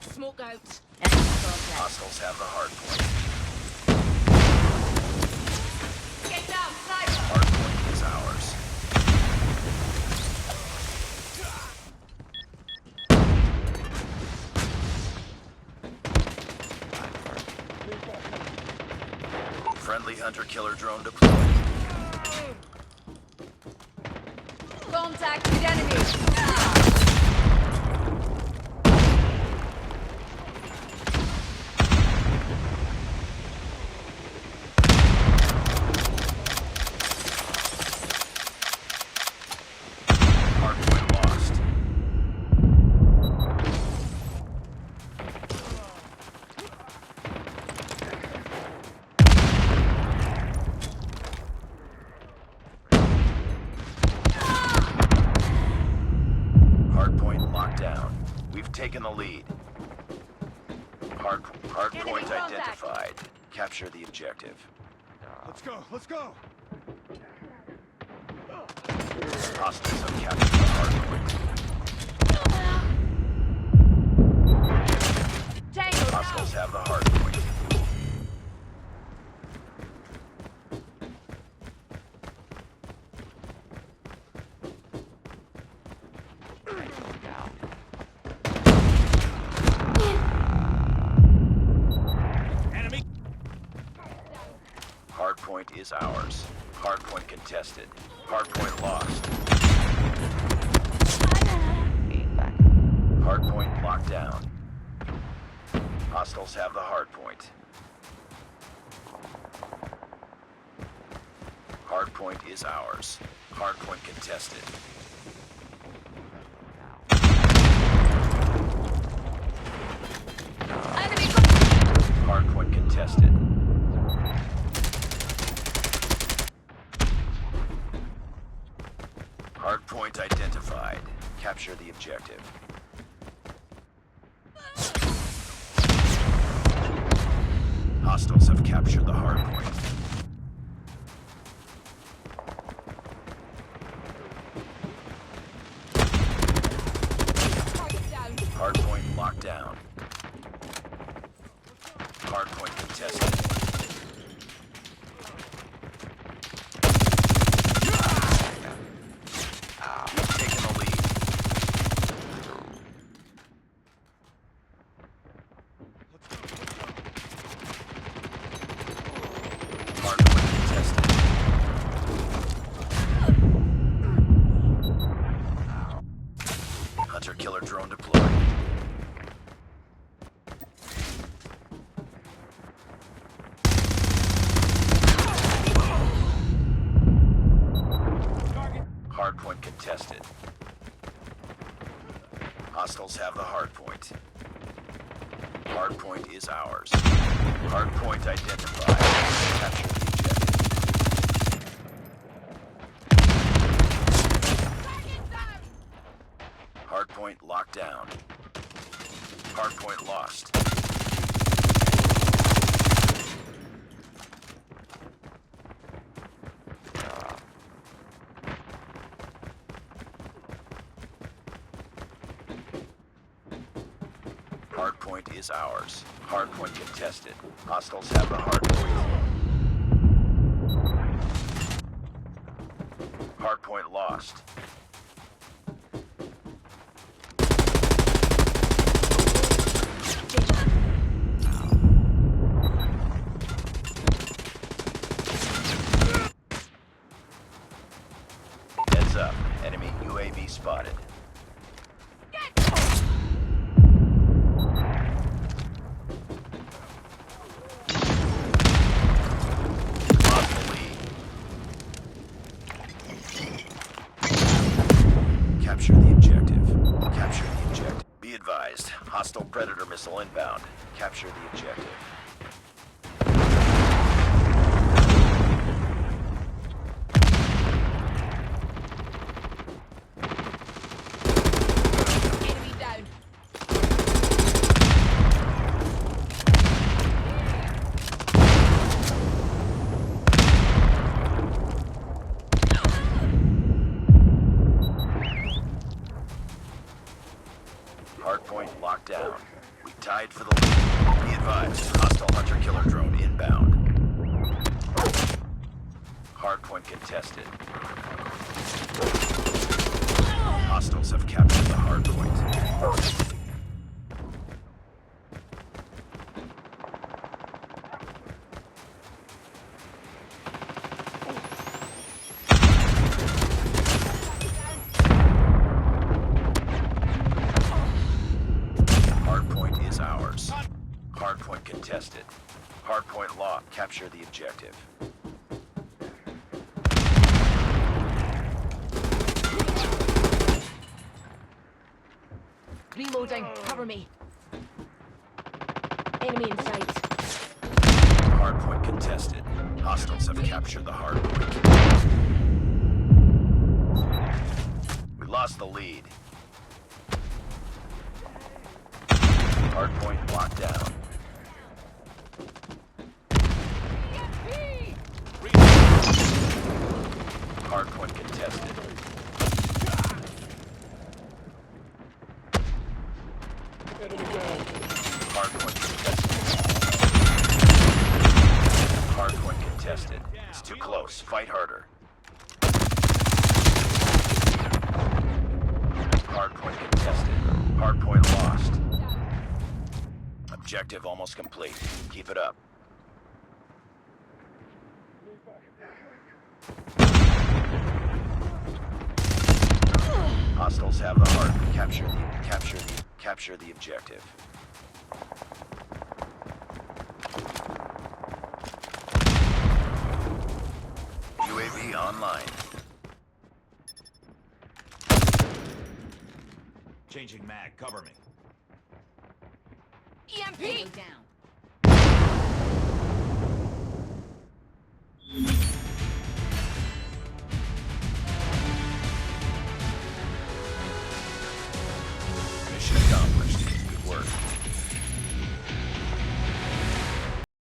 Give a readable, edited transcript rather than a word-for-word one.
Smoke out. Enemy contact. Hostiles have the hard point. Get down, sniper! Hard point is ours. Friendly hunter-killer drone deployed. Contact with enemies. Hardpoint lost. Hardpoint locked down. We've taken the lead. Hardpoint Enemy contact. identified. Capture the objective. Let's go, let's go! Hostiles have captured the hardpoint. Tango Hostiles down. have the hardpoint. Enemy! Hardpoint is ours. Hardpoint contested. Hardpoint lost. Hardpoint locked down. Hostiles have the hardpoint. Hardpoint is ours. Hardpoint contested. Enemy contact. Hardpoint contested. Hardpoint identified. Capture the objective. Hostiles have captured the hardpoint. Target down. Hardpoint locked down. Hardpoint contested. We've taken the lead. Hardpoint contested. Hunter-killer drone deployed. Hardpoint contested. Hostiles have the hardpoint. Hardpoint is ours. Hardpoint identified. Capture the objective. Hardpoint locked down. Hardpoint lost. Hardpoint is ours. Hardpoint contested. Hostiles have the hardpoint. Hardpoint lost. Heads up. Enemy UAV spotted. Lost the lead. Capture the objective. Capture the objective. Be advised. Hostile Predator missile inbound. Capture the objective. Enemy down. Tied for the lead. Be advised, hostile hunter-killer drone inbound. Hardpoint contested. Hostiles have captured the hardpoint. Hardpoint is ours. Hardpoint contested. Hardpoint locked. Capture the objective. Reloading. Cover me. Enemy in sight. Hardpoint contested. Hostiles have captured the hardpoint. We lost the lead. Hardpoint locked down. Hardpoint contested. Hardpoint contested. Hardpoint contested. It's too close. Fight harder. Hardpoint contested. Hardpoint lost. Objective almost complete. Keep it up. Hostiles have the heart. Capture the objective. UAV online. Changing mag. Cover me. EMP! Down.